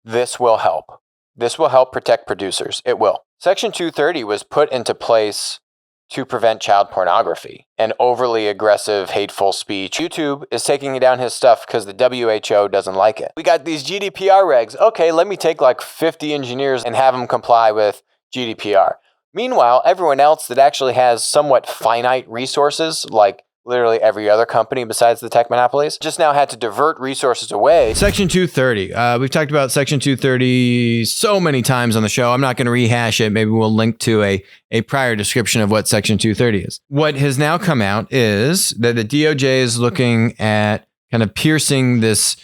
this will help. This will help protect producers. It will. Section 230 was put into place to prevent child pornography and overly aggressive, hateful speech. YouTube is taking down his stuff because the WHO doesn't like it. We got these GDPR regs. Okay, let me take like 50 engineers and have them comply with GDPR. Meanwhile, everyone else that actually has somewhat finite resources, like literally every other company besides the tech monopolies, just now had to divert resources away. Section 230. We've talked about Section 230 so many times on the show. I'm not going to rehash it. Maybe we'll link to a prior description of what Section 230 is. What has now come out is that the DOJ is looking at kind of piercing this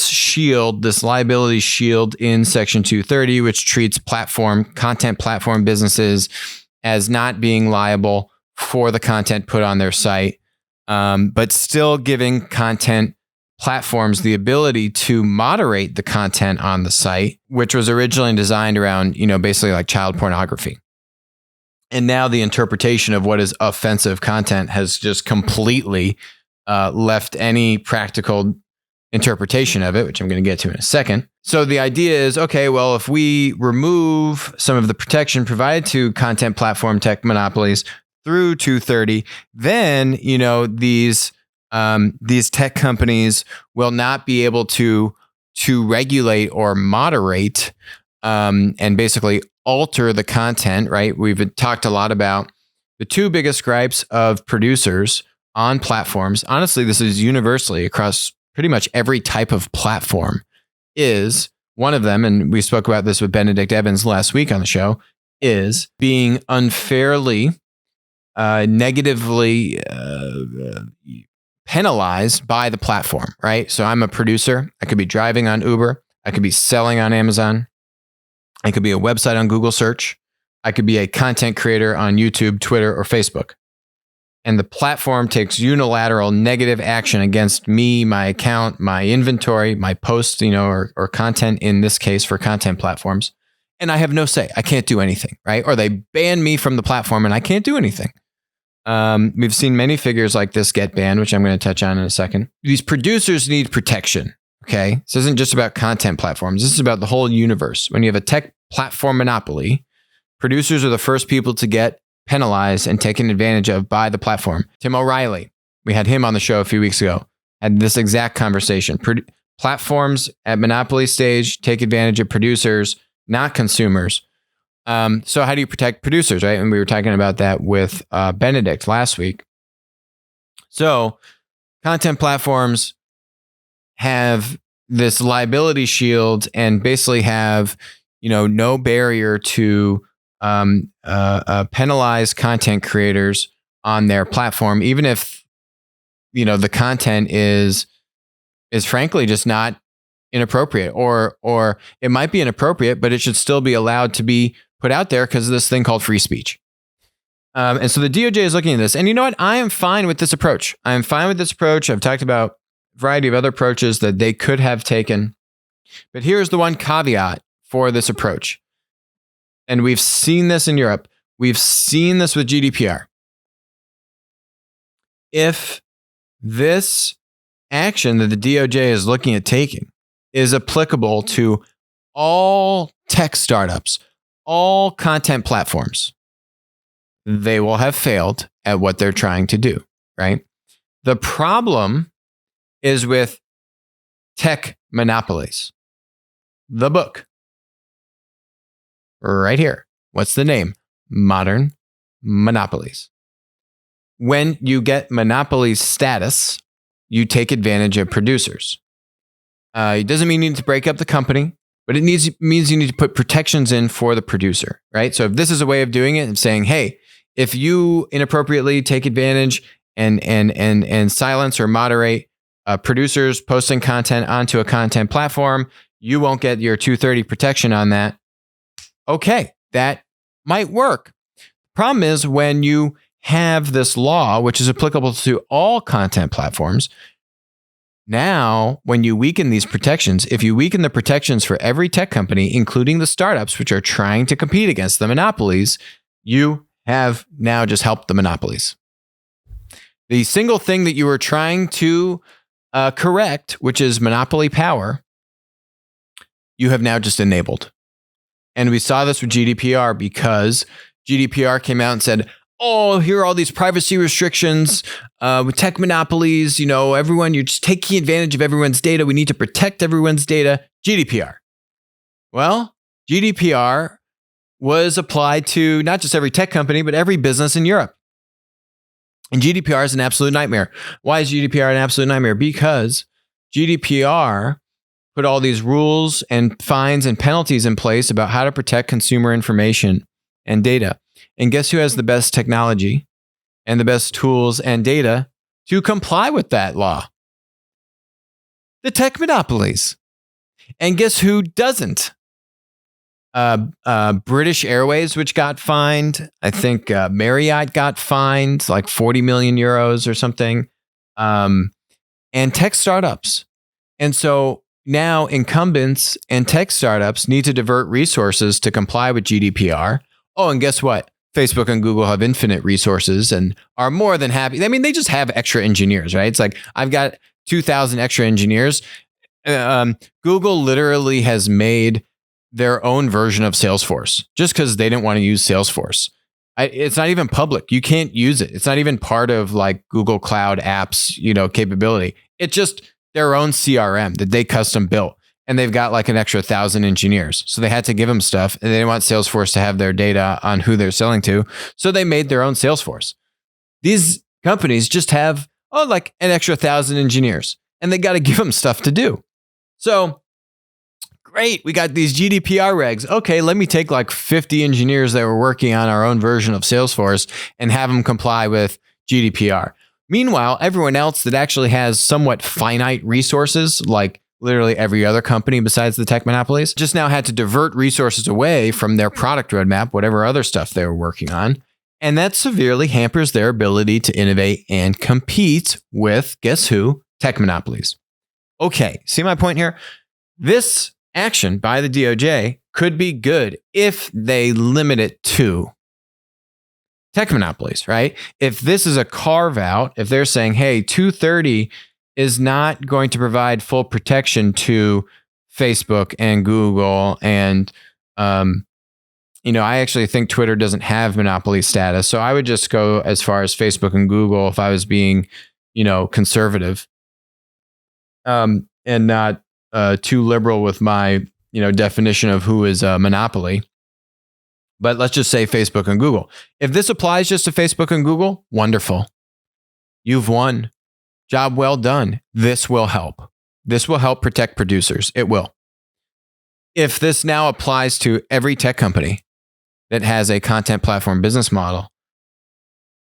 shield, this liability shield in Section 230, which treats content platform businesses as not being liable for the content put on their site. But still giving content platforms the ability to moderate the content on the site, which was originally designed around, basically like child pornography. And now the interpretation of what is offensive content has just completely left any practical interpretation of it, which I'm going to get to in a second. So the idea is, okay, well, if we remove some of the protection provided to content platform tech monopolies through 230, then, these tech companies will not be able to regulate or moderate and basically alter the content, right? We've talked a lot about the two biggest gripes of producers on platforms. Honestly, this is universally across pretty much every type of platform. Is one of them, and we spoke about this with Benedict Evans last week on the show, is being unfairly negatively penalized by the platform, right? So I'm a producer. I could be driving on Uber. I could be selling on Amazon. I could be a website on Google search. I could be a content creator on YouTube, Twitter, or Facebook. And the platform takes unilateral negative action against me, my account, my inventory, my posts, or content in this case for content platforms. And I have no say. I can't do anything, right? Or they ban me from the platform and I can't do anything. We've seen many figures like this get banned, which I'm going to touch on in a second. These producers need protection, okay? This isn't just about content platforms. This is about the whole universe. When you have a tech platform monopoly, producers are the first people to get penalized and taken advantage of by the platform. Tim O'Reilly, we had him on the show a few weeks ago, had this exact conversation. Platforms at monopoly stage take advantage of producers, not consumers. So how do you protect producers, right? And we were talking about that with Benedict last week. So content platforms have this liability shield and basically have, no barrier to penalize content creators on their platform, even if, the content is frankly just not inappropriate, or it might be inappropriate, but it should still be allowed to be put out there because of this thing called free speech. And so the DOJ is looking at this. And you know what? I am fine with this approach. I've talked about a variety of other approaches that they could have taken. But here's the one caveat for this approach. And we've seen this in Europe. We've seen this with GDPR. If this action that the DOJ is looking at taking is applicable to all tech startups, all content platforms, they will have failed at what they're trying to do, right? The problem is with tech monopolies. The book, right here. What's the name? Modern Monopolies. When you get monopoly status, you take advantage of producers. It doesn't mean you need to break up the company, but it means you need to put protections in for the producer, right? So if this is a way of doing it and saying, hey, if you inappropriately take advantage and silence or moderate producers posting content onto a content platform, you won't get your 230 protection on that. Okay, that might work. Problem is when you have this law, which is applicable to all content platforms, now, when you weaken these protections, if you weaken the protections for every tech company, including the startups, which are trying to compete against the monopolies, you have now just helped the monopolies. The single thing that you were trying to correct, which is monopoly power, you have now just enabled. And we saw this with GDPR because GDPR came out and said, oh, here are all these privacy restrictions with tech monopolies. Everyone, you're just taking advantage of everyone's data. We need to protect everyone's data. GDPR. Well, GDPR was applied to not just every tech company, but every business in Europe. And GDPR is an absolute nightmare. Why is GDPR an absolute nightmare? Because GDPR put all these rules and fines and penalties in place about how to protect consumer information and data. And guess who has the best technology and the best tools and data to comply with that law? The tech monopolies. And guess who doesn't? British Airways, which got fined. I think Marriott got fined like 40 million euros or something. And tech startups. And so now incumbents and tech startups need to divert resources to comply with GDPR. Oh, and guess what? Facebook and Google have infinite resources and are more than happy. I mean, they just have extra engineers, right? It's like, I've got 2,000 extra engineers. Google literally has made their own version of Salesforce just because they didn't want to use Salesforce. It's not even public. You can't use it. It's not even part of like Google Cloud apps, capability. It's just their own CRM that they custom built. And they've got like an extra 1,000 engineers. So they had to give them stuff and they didn't want Salesforce to have their data on who they're selling to. So they made their own Salesforce. These companies just have, like an extra 1,000 engineers and they got to give them stuff to do. So great, we got these GDPR regs. Okay, let me take like 50 engineers that were working on our own version of Salesforce and have them comply with GDPR. Meanwhile, everyone else that actually has somewhat finite resources, like literally every other company besides the tech monopolies, just now had to divert resources away from their product roadmap, whatever other stuff they were working on. And that severely hampers their ability to innovate and compete with, guess who? Tech monopolies. Okay, see my point here? This action by the DOJ could be good if they limit it to tech monopolies, right? If this is a carve out, if they're saying, hey, 230 is not going to provide full protection to Facebook and Google. And, I actually think Twitter doesn't have monopoly status. So I would just go as far as Facebook and Google if I was being, conservative and not too liberal with my, definition of who is a monopoly. But let's just say Facebook and Google. If this applies just to Facebook and Google, wonderful. You've won. Job well done. This will help. This will help protect producers. It will. If this now applies to every tech company that has a content platform business model,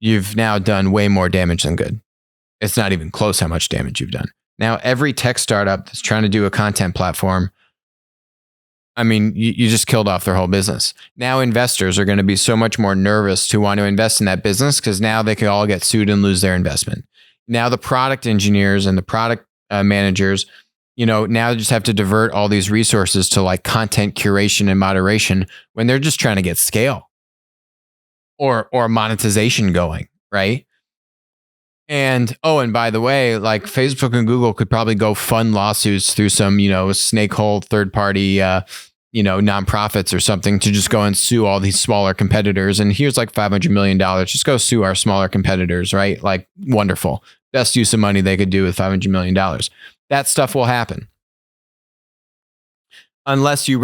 you've now done way more damage than good. It's not even close how much damage you've done. Now, every tech startup that's trying to do a content platform, you just killed off their whole business. Now investors are going to be so much more nervous to want to invest in that business because now they could all get sued and lose their investment. Now the product engineers and the product managers, now just have to divert all these resources to like content curation and moderation when they're just trying to get scale or monetization going, right? And by the way, like Facebook and Google could probably go fund lawsuits through some, snake hole third party, nonprofits or something to just go and sue all these smaller competitors. And here's like $500 million. Just go sue our smaller competitors, right? Like wonderful. Best use of money they could do with $500 million. That stuff will happen. Unless you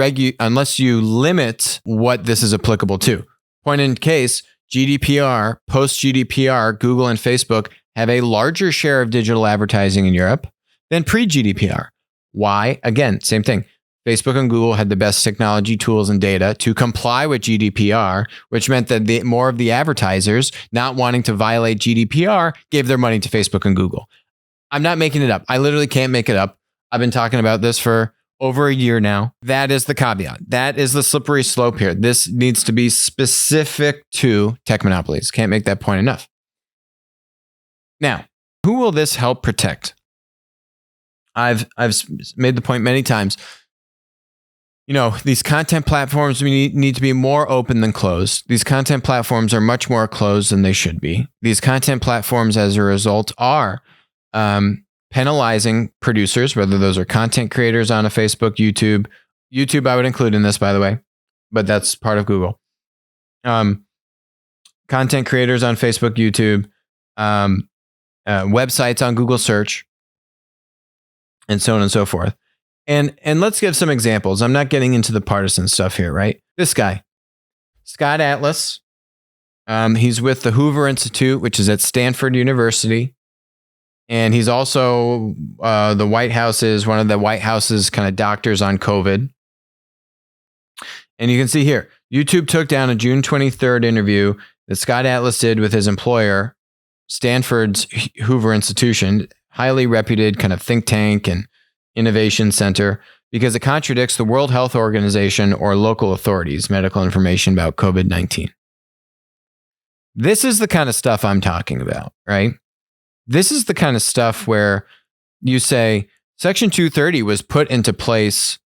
limit what this is applicable to. Point in case, GDPR, post-GDPR, Google and Facebook have a larger share of digital advertising in Europe than pre-GDPR. Why? Again, same thing. Facebook and Google had the best technology tools and data to comply with GDPR, which meant that more of the advertisers not wanting to violate GDPR gave their money to Facebook and Google. I'm not making it up. I literally can't make it up. I've been talking about this for over a year now. That is the caveat. That is the slippery slope here. This needs to be specific to tech monopolies. Can't make that point enough. Now, who will this help protect? I've made the point many times. These content platforms need to be more open than closed. These content platforms are much more closed than they should be. These content platforms, as a result, are penalizing producers, whether those are content creators on a Facebook, YouTube, YouTube I would include in this, by the way, but that's part of Google. Content creators on Facebook, YouTube, websites on Google search, and so on and so forth. And let's give some examples. I'm not getting into the partisan stuff here, right? This guy, Scott Atlas, he's with the Hoover Institute, which is at Stanford University. And he's also one of the White House's kind of doctors on COVID. And you can see here, YouTube took down a June 23rd interview that Scott Atlas did with his employer, Stanford's Hoover Institution, highly reputed kind of think tank and innovation center, because it contradicts the World Health Organization or local authorities' medical information about COVID-19. This is the kind of stuff I'm talking about, right? This is the kind of stuff where you say Section 230 was put into place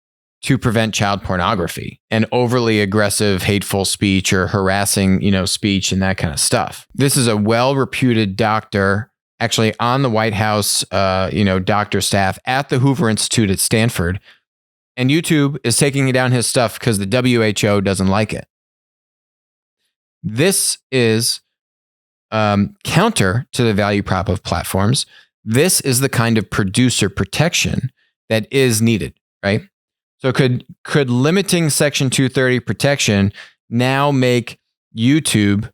to prevent child pornography and overly aggressive, hateful speech or harassing, speech and that kind of stuff. This is a well-reputed doctor, actually on the White House, doctor staff at the Hoover Institute at Stanford. And YouTube is taking down his stuff because the WHO doesn't like it. This is counter to the value prop of platforms. This is the kind of producer protection that is needed, right? So could limiting Section 230 protection now make YouTube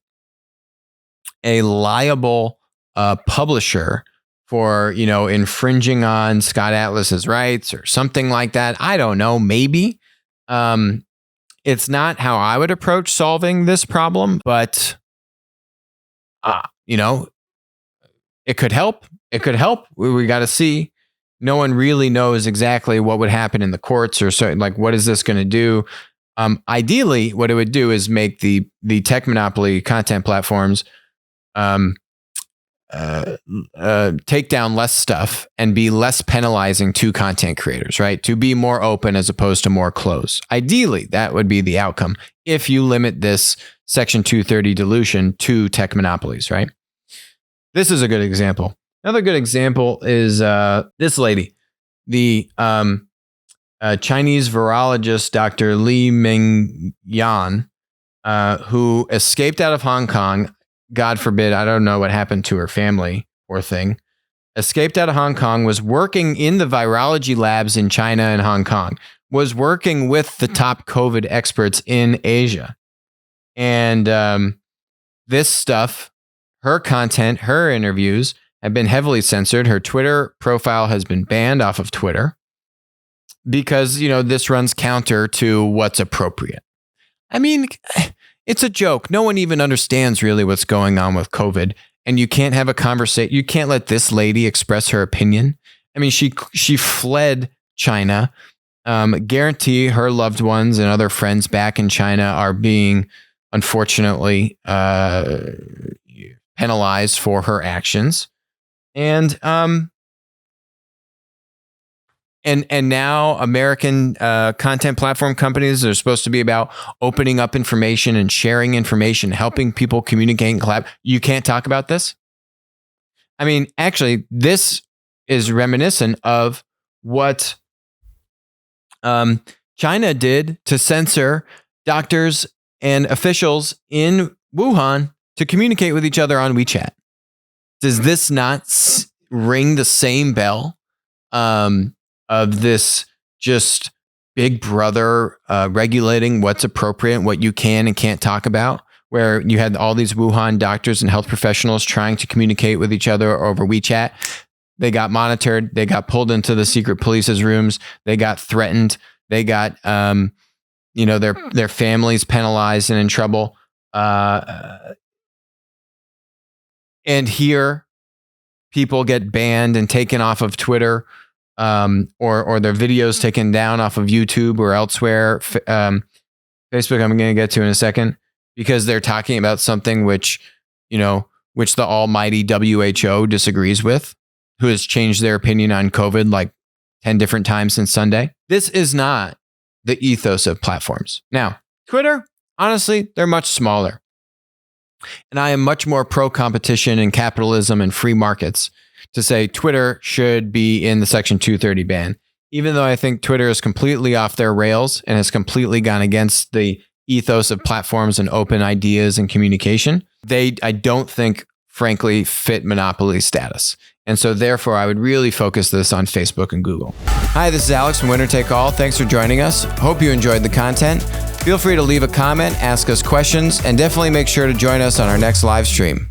a liable publisher for, infringing on Scott Atlas's rights or something like that? I don't know, maybe. It's not how I would approach solving this problem, but it could help. It could help. We got to see. No one really knows exactly what would happen in the courts or so. Like, what is this going to do? Ideally, what it would do is make the tech monopoly content platforms take down less stuff and be less penalizing to content creators, right? To be more open as opposed to more closed. Ideally, that would be the outcome if you limit this Section 230 dilution to tech monopolies, right? This is a good example. Another good example is this lady, the Chinese virologist, Dr. Li Mingyan, who escaped out of Hong Kong. God forbid, I don't know what happened to her family, poor thing. Escaped out of Hong Kong, was working in the virology labs in China and Hong Kong, was working with the top COVID experts in Asia. And this stuff, her content, her interviews have been heavily censored. Her Twitter profile has been banned off of Twitter because, this runs counter to what's appropriate. I mean, it's a joke. No one even understands really what's going on with COVID. And you can't have a conversation. You can't let this lady express her opinion. I mean, she fled China. Guarantee her loved ones and other friends back in China are being, unfortunately, penalized for her actions. And now American content platform companies are supposed to be about opening up information and sharing information, helping people communicate and collab. You can't talk about this? I mean, actually, this is reminiscent of what China did to censor doctors and officials in Wuhan to communicate with each other on WeChat. Does this not ring the same bell of this just big brother regulating what's appropriate, what you can and can't talk about, where you had all these Wuhan doctors and health professionals trying to communicate with each other over WeChat? They got monitored. They got pulled into the secret police's rooms. They got threatened. They got, their families penalized and in trouble. And here, people get banned and taken off of Twitter, or their videos taken down off of YouTube or elsewhere. Facebook, I'm going to get to in a second, because they're talking about something which the almighty WHO disagrees with, who has changed their opinion on COVID like 10 different times since Sunday. This is not the ethos of platforms. Now, Twitter, honestly, they're much smaller. And I am much more pro-competition and capitalism and free markets to say Twitter should be in the Section 230 ban. Even though I think Twitter is completely off their rails and has completely gone against the ethos of platforms and open ideas and communication, I don't think, frankly, fit monopoly status. And so therefore, I would really focus this on Facebook and Google. Hi, this is Alex from Winner Take All. Thanks for joining us. Hope you enjoyed the content. Feel free to leave a comment, ask us questions, and definitely make sure to join us on our next live stream.